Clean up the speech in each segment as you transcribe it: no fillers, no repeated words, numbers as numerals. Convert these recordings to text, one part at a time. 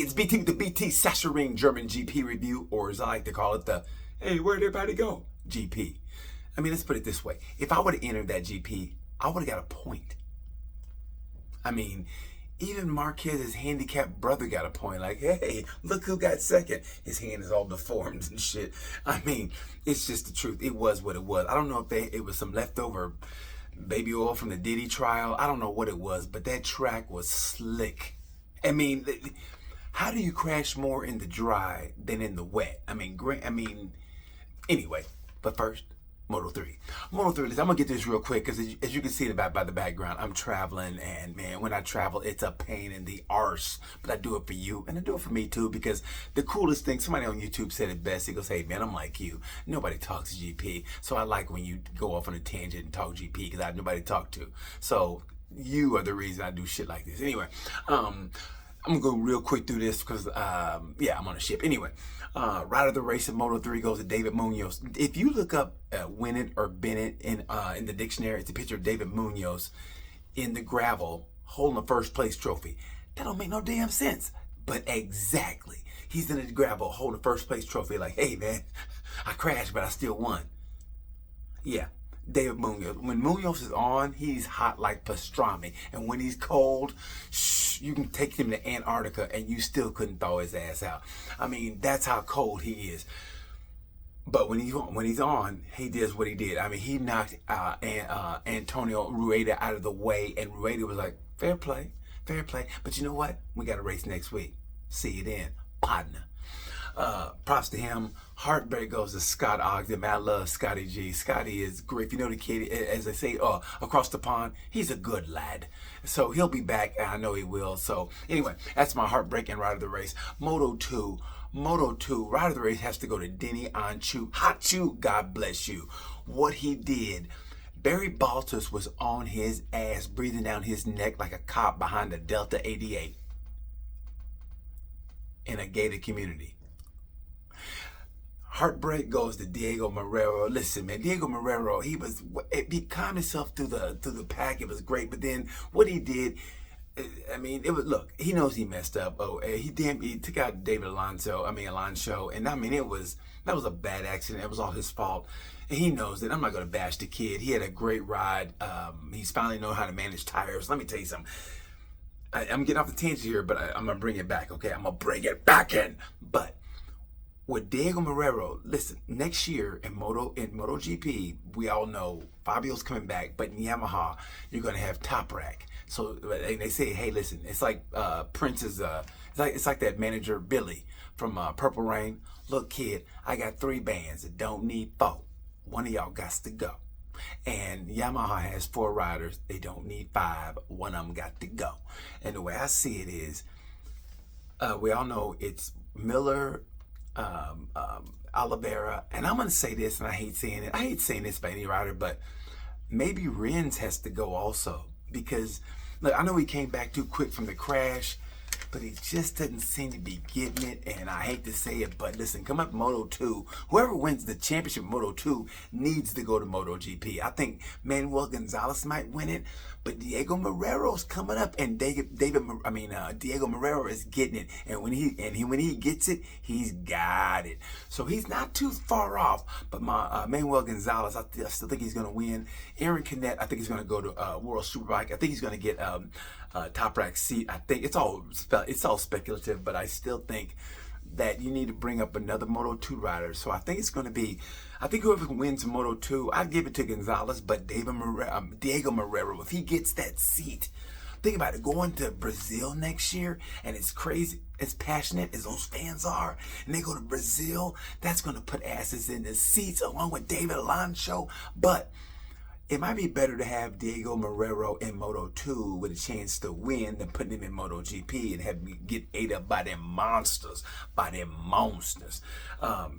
it's BT with the BT Sachsenring German GP review, or as I like to call it, the hey, where'd everybody go? GP. I mean, let's put it this way. If I would have entered that GP, I would have got a point. I mean, even Marquez's handicapped brother got a point. Like, hey, look who got second. His hand is all deformed and shit. I mean, it's just the truth. It was what it was. I don't know if it was some leftover baby oil from the Diddy trial. I don't know what it was, but that track was slick. I mean, how do you crash more in the dry than in the wet? Anyway, but first, Moto3. Moto3, listen, I'm going to get this real quick because as you can see by the background, I'm traveling, and man, when I travel, it's a pain in the arse. But I do it for you, and I do it for me too, because the coolest thing, somebody on YouTube said it best. He goes, hey man, I'm like you. Nobody talks GP. So I like when you go off on a tangent and talk GP because I have nobody to talk to. So you are the reason I do shit like this. Anyway, I'm gonna go real quick through this because, I'm on a ship. Anyway, rider of the race in Moto3 goes to David Munoz. If you look up Win It or Bennett in the dictionary, it's a picture of David Munoz in the gravel holding a first place trophy. That don't make no damn sense. But exactly, he's in the gravel holding a first place trophy. Like, hey man, I crashed, but I still won. Yeah. David Munoz. When Munoz is on, he's hot like pastrami. And when he's cold, you can take him to Antarctica and you still couldn't thaw his ass out. I mean, that's how cold he is. But when he's on, he does what he did. I mean, he knocked Antonio Rueda out of the way, and Rueda was like, fair play, fair play. But you know what? We got a race next week. See you then, partner. Props to him. Heartbreak goes to Scott Ogden. Man, I love Scotty G. Scotty is great. If you know the kid, as they say, across the pond, he's a good lad. So he'll be back, and I know he will. So anyway, that's my heartbreak and rider of the race. Moto2, rider of the race has to go to Denny Anchu. Hachu, God bless you. What he did. Barry Baltus was on his ass, breathing down his neck like a cop behind a Delta 88 in a gated community. Heartbreak goes to Diego Marrero. Listen, man, Diego Marrero, he calmed himself through the pack. It was great, but then what he did, I mean, look, he knows he messed up. He took out Alonso, and I mean, that was a bad accident. It was all his fault. And he knows that. I'm not going to bash the kid. He had a great ride. He's finally know how to manage tires. Let me tell you something. I'm getting off the tangent here, but I'm going to bring it back, okay? I'm going to bring it back in. But with Diego Marrero, listen, next year in MotoGP, we all know Fabio's coming back, but in Yamaha, you're going to have Top Rack. So they say, hey, listen, it's like Prince's, it's like that manager Billy from Purple Rain. Look, kid, I got 3 bands that don't need 4. One of y'all got to go. And Yamaha has 4 riders. They don't need 5. One of them got to go. And the way I see it is, we all know it's Miller, Oliveira, and I'm going to say this, and I hate saying it. I hate saying this by any rider, but maybe Rins has to go also. Because, look, I know he came back too quick from the crash, but he just doesn't seem to be getting it, and I hate to say it, but listen, come up Moto2. Whoever wins the championship Moto2 needs to go to MotoGP. I think Manuel Gonzalez might win it, but Diego Marrero's coming up, and Diego Marrero is getting it, and when he gets it, he's got it. So he's not too far off, but Manuel Gonzalez, I still think he's going to win. Aaron Canet, I think he's going to go to World Superbike. I think he's going to get Top Rack seat. I think it's all speculative, but I still think that you need to bring up another Moto2 rider. So I think it's going to be, I think whoever wins Moto2, I'd give it to Gonzalez, but Diego Marrero, if he gets that seat, think about it, going to Brazil next year, and it's crazy, as passionate as those fans are, and they go to Brazil, that's going to put asses in the seats along with David Alonso, but it might be better to have Diego Marrero in Moto2 with a chance to win than putting him in MotoGP and have me get ate up by them monsters.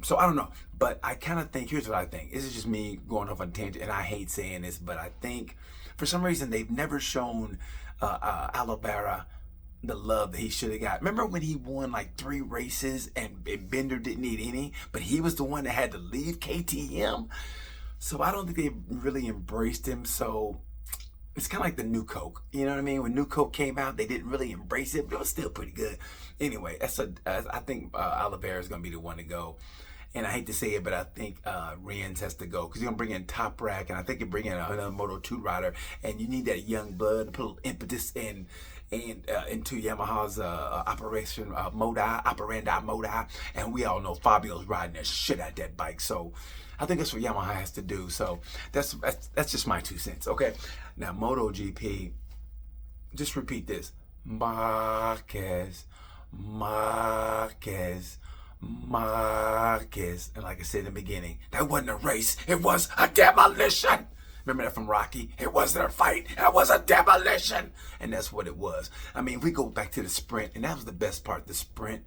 So I don't know, but I kind of think, here's what I think. This is just me going off on a tangent, and I hate saying this, but I think for some reason they've never shown Oliveira the love that he should have got. Remember when he won like 3 races and Bender didn't need any, but he was the one that had to leave KTM? So I don't think they really embraced him. So It's kind of like the New Coke. You know what I mean? When New Coke came out, they didn't really embrace it, but it was still pretty good. Anyway, I think Oliveira is going to be the one to go. And I hate to say it, but I think Rins has to go because you're going to bring in Top Rack, and I think you bring in another Moto2 rider, and you need that young blood to put a little impetus into Yamaha's operandi modi, and we all know Fabio's riding the shit out that bike. So I think that's what Yamaha has to do. So that's just my 2 cents. Okay, now MotoGP. Just repeat this: Marquez. And like I said in the beginning, that wasn't a race, it was a demolition. Remember that from Rocky? It wasn't a fight, it was a demolition. And that's what it was. I mean, if we go back to the sprint, and that was the best part, the sprint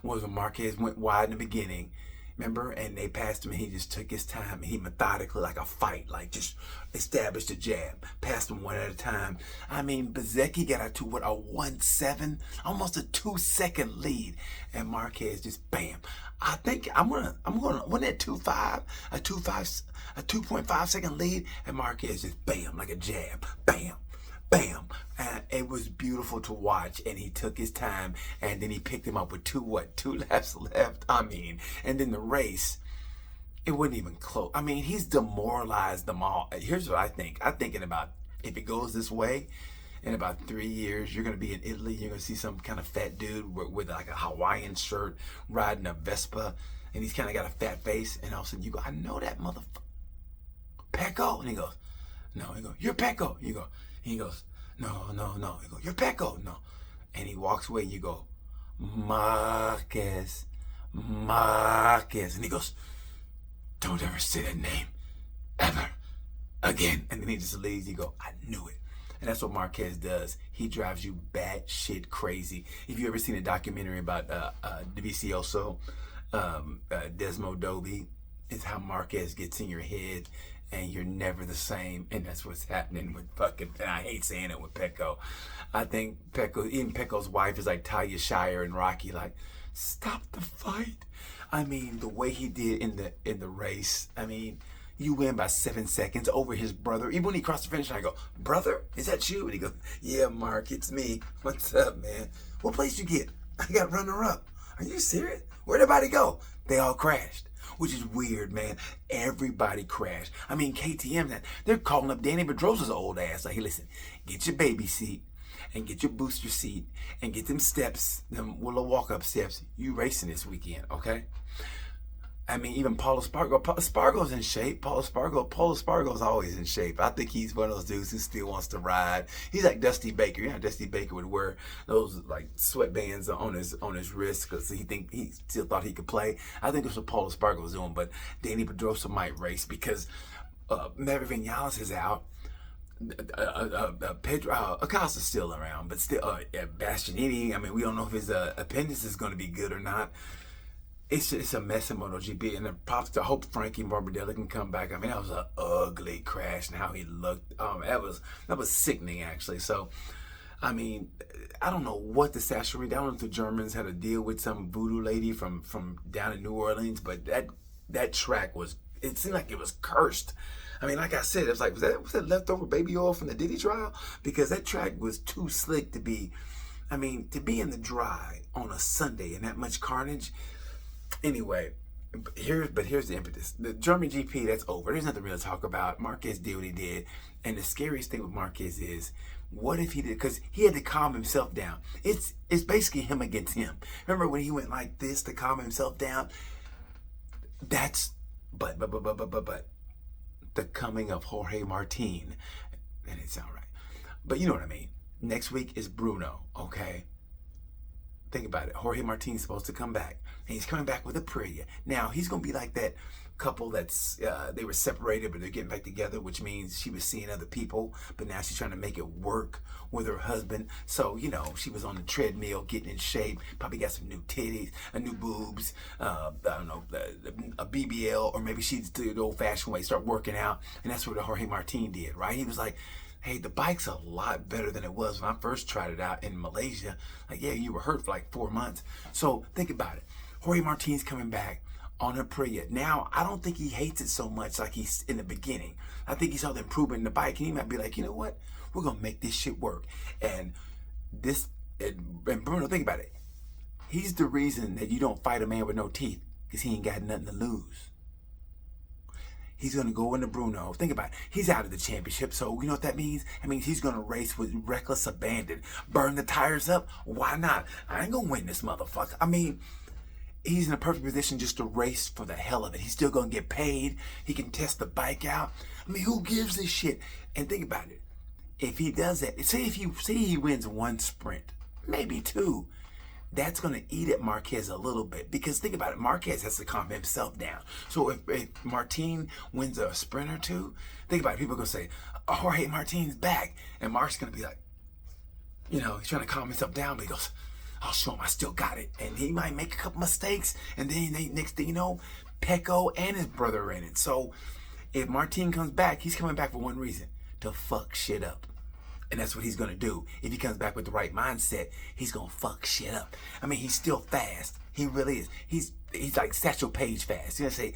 was when Marquez went wide in the beginning. Remember? And they passed him, and he just took his time. He methodically, like a fight, like just established a jab. Passed him one at a time. I mean, Bezzecchi got out to what, a 1-7? Almost a 2-second lead. And Marquez just bam. I think I'm gonna win that 2.5, a 2.5 second lead, and Marquez just bam, like a jab. Bam. Bam. And it was beautiful to watch, and he took his time, and then he picked him up with 2 laps left. I mean, and then the race, it wasn't even close. I mean, he's demoralized them all. Here's what I think. I'm thinking about, if it goes this way, in about 3 years, you're going to be in Italy, you're going to see some kind of fat dude with like a Hawaiian shirt riding a Vespa, and he's kind of got a fat face, and all of a sudden you go, I know that motherfucker. Pecco? And he goes, no. He goes, you're Pecco. You go, he goes, no. He goes, you're Pecco. No. And he walks away, and you go, Marquez. And he goes, don't ever say that name, ever again. And then he just leaves. You go, I knew it. And that's what Marquez does. He drives you batshit crazy. If you ever seen a documentary about Dovizioso, Desmo Dobi, it's how Marquez gets in your head, and you're never the same. And that's what's happening with fucking, and I hate saying it, with Pecco. I think Pecco, even Pecco's wife is like Talia Shire and Rocky, like, stop the fight. I mean, the way he did in the race, I mean, you win by 7 seconds over his brother. Even when he crossed the finish line, I go, brother, is that you? And he goes, yeah, Mark, it's me. What's up, man? What place you get? I got runner up. Are you serious? Where'd everybody go? They all crashed, which is weird, man. Everybody crashed. I mean, KTM, they're calling up Danny Pedrosa's old ass. Like, hey, listen, get your baby seat and get your booster seat and get them steps, them little walk-up steps. You racing this weekend, okay? I mean, even Paulo Espargaro's in shape. Paulo Espargaro's always in shape. I think he's one of those dudes who still wants to ride. He's like Dusty Baker. You know, Dusty Baker would wear those like sweatbands on his wrist because he still thought he could play. I think that's what Paulo Espargaro's doing. But Danny Pedrosa might race because Maverick Vinales is out. Pedro Acosta's still around, but still Bastianini. I mean, we don't know if his appendix is going to be good or not. It's a mess in MotoGP, and the props to hope Frankie Morbidelli can come back. I mean, that was an ugly crash, and how he looked. That was sickening, actually. So, I mean, I don't know what the Sasha-Reed. I don't know if the Germans had a deal with some voodoo lady from down in New Orleans, but that track it seemed like it was cursed. I mean, like I said, it was like, was that leftover baby oil from the Diddy trial? Because that track was too slick to be, I mean, to be in the dry on a Sunday and that much carnage. Anyway, here's the impetus. The German GP, that's over. There's nothing really to talk about. Marquez did what he did. And the scariest thing with Marquez is, what if he did? Because he had to calm himself down. It's basically him against him. Remember when he went like this to calm himself down? But the coming of Jorge Martin. That didn't sound right. But you know what I mean. Next week is Bruno, okay? Think about it. Jorge Martin's supposed to come back. And he's coming back with Aprilia. Now, he's going to be like that couple that's, they were separated, but they're getting back together, which means she was seeing other people, but now she's trying to make it work with her husband. So, you know, she was on the treadmill, getting in shape, probably got some new titties, new boobs, I don't know, a BBL, or maybe she did the old-fashioned way, start working out, and that's what the Jorge Martin did, right? He was like, hey, the bike's a lot better than it was when I first tried it out in Malaysia. Like, yeah, you were hurt for like 4 months. So think about it. Jorge Martin's coming back on Aprilia. Now, I don't think he hates it so much like he's in the beginning. I think he saw the improvement in the bike, and he might be like, you know what? We're gonna make this shit work. And this and Bruno, think about it. He's the reason that you don't fight a man with no teeth, because he ain't got nothing to lose. He's going to go into Bruno. Think about it. He's out of the championship. So you know what that means? That means he's going to race with reckless abandon. Burn the tires up? Why not? I ain't going to win this motherfucker. I mean, he's in a perfect position just to race for the hell of it. He's still going to get paid. He can test the bike out. I mean, who gives this shit? And think about it. If he does that, say he wins one sprint, maybe two. That's going to eat at Marquez a little bit, because think about it, Marquez has to calm himself down. So if Martin wins a sprint or two, think about it, people are going to say, oh, Jorge Martin's back. And Mark's going to be like, you know, he's trying to calm himself down, but he goes, I'll show him I still got it. And he might make a couple mistakes, and then next thing you know, Pecco and his brother are in it. So if Martin comes back, he's coming back for one reason, to fuck shit up. And that's what he's going to do. If he comes back with the right mindset, he's going to fuck shit up. I mean, he's still fast. He really is. He's like Satchel Paige fast. You're going to say,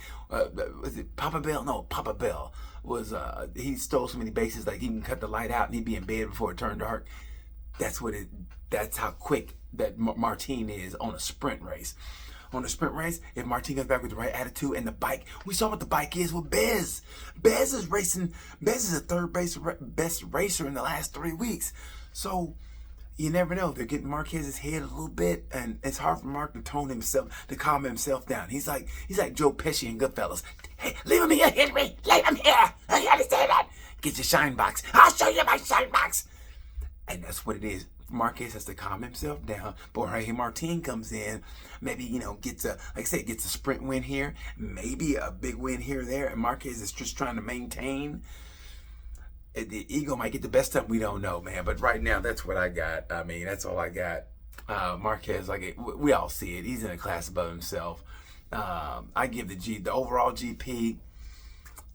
was it Papa Bell? No, Papa Bell was, he stole so many bases, like he can cut the light out and he'd be in bed before it turned dark. That's how quick that Martin is on a sprint race. On a sprint race, if Martin comes back with the right attitude and the bike, we saw what the bike is with Bez. Bez is racing. Bez is the third best racer in the last 3 weeks. So you never know. They're getting Marquez's head a little bit, and it's hard for Mark to to calm himself down. He's like Joe Pesci in Goodfellas. Hey, leave him here, Henry. Leave him here. I understand that. Get your shine box. I'll show you my shine box. And that's what it is. Marquez has to calm himself down. But Jorge Martin comes in, maybe, you know, gets a sprint win here, maybe a big win here or there, and Marquez is just trying to maintain. The ego might get the best of him. We don't know, man. But right now, that's what I got. I mean, that's all I got. Marquez, we all see it. He's in a class above himself. I give the overall GP,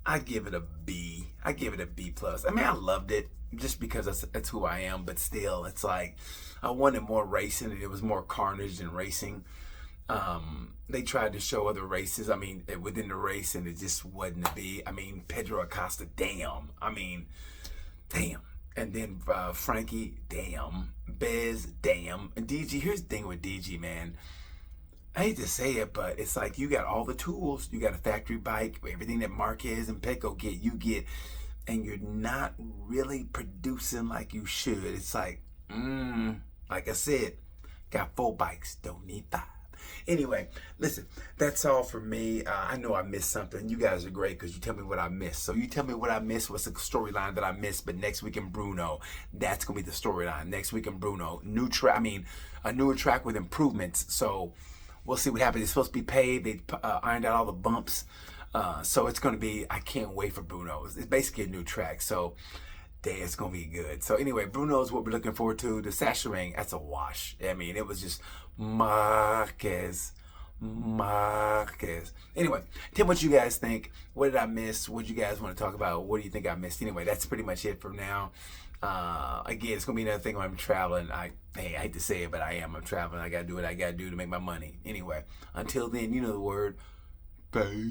I give it a B. I give it a B plus. I mean, I loved it, just because that's who I am, but still, it's like I wanted more racing, and it was more carnage than racing. They tried to show other races, I mean, within the race, and it just wasn't to be. I mean, Pedro Acosta, damn. I mean, damn. And then Frankie, damn. Bez, damn. And DG, here's the thing with DG, man. I hate to say it, but it's like you got all the tools. You got a factory bike, everything that Marquez and Pecco get, you get. And you're not really producing like you should. It's like, like I said, got 4 bikes, don't need 5. Anyway, listen, that's all for me. I know I missed something. You guys are great because you tell me what I missed. So you tell me what I missed, what's the storyline that I missed. But next week in Bruno, that's going to be the storyline. Next week in Bruno, a newer track with improvements. So we'll see what happens. It's supposed to be paved. They ironed out all the bumps. So it's going to be, I can't wait for Bruno. It's basically a new track. So it's going to be good. So anyway, Bruno is what we're looking forward to. The Sachsenring, that's a wash. I mean, it was just Marquez. Anyway, tell me what you guys think. What did I miss? What do you guys want to talk about? What do you think I missed? Anyway, that's pretty much it for now. Again, it's going to be another thing when I'm traveling. I hate to say it, but I'm traveling. I got to do what I got to do to make my money. Anyway, until then, you know the word. Bye.